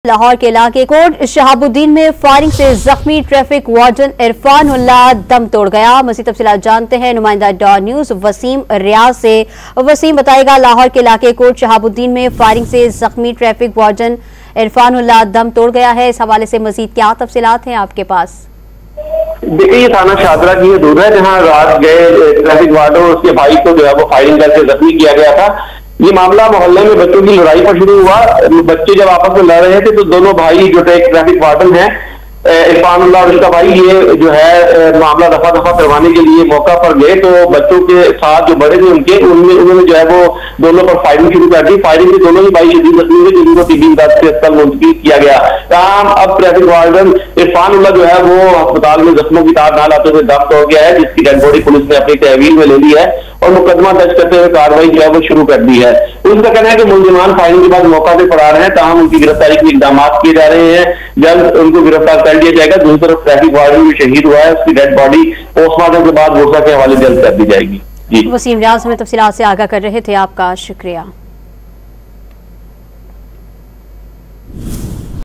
लाहौर के इलाके कोट शहाबुद्दीन में फायरिंग से जख्मी ट्रैफिक वार्डन इरफान उल्लाह दम तोड़ गया। मज़ीद तफसीलात जानते हैं नुमाइंदा डॉन न्यूज वसीम रियाज से। वसीम बताएगा, लाहौर के इलाके कोट शहाबुद्दीन में फायरिंग से जख्मी ट्रैफिक वार्डन इरफान उल्लाह दम तोड़ गया है। इस हवाले से मजीद क्या तफसीलात हैं आपके पास? देखिए, ये थाना शादरा की दूर है जहाँ रात गए ट्रैफिक वार्डन और उसके भाई को जो है वो फायरिंग करके जख्मी किया गया था। ये मामला मोहल्ले में बच्चों की लड़ाई पर शुरू हुआ। बच्चे जब आपस में लड़ रहे थे तो दोनों भाई जो ट्रैफिक वार्डन है इरफान उल्लाह और उसका भाई, ये जो है मामला दफा दफा करवाने के लिए मौका पर गए तो बच्चों के साथ जो बड़े थे उन्होंने जो है वो दोनों पर फायरिंग शुरू कर दी। फायरिंग से दोनों ही भाई शदीद जख्मी हुए, जिनको तिब्बी इमदाद से अस्पताल मुंतकिल किया गया। तमाम अब ट्रैफिक वार्डन इरफान उल्लाह जो है वो अस्पताल में जख्मों की तार ना लाते हुए दम तोड़ गया है, जिसकी डेड बॉडी पुलिस ने अपनी तहवील में ले ली है और मुकदमा दर्ज करते हुए कार्रवाई जो है वो शुरू कर दी है। उनका कहना है कि मुलजिमान फायरिंग के बाद मौका से फरार हैं, ताहम उनकी गिरफ्तारी के इकदाम किए जा रहे हैं। जल्द उनको गिरफ्तार कर लिया जाएगा। दूसरी तरफ ट्रैफिक वार्डन भी शहीद हुआ है, उसकी डेड बॉडी पोस्टमार्टम के बाद बोर्सा के हवाले जल्द कर दी जाएगी। जी, वसीम रियाज हमें तफसीलात से आगाह कर रहे थे, आपका शुक्रिया।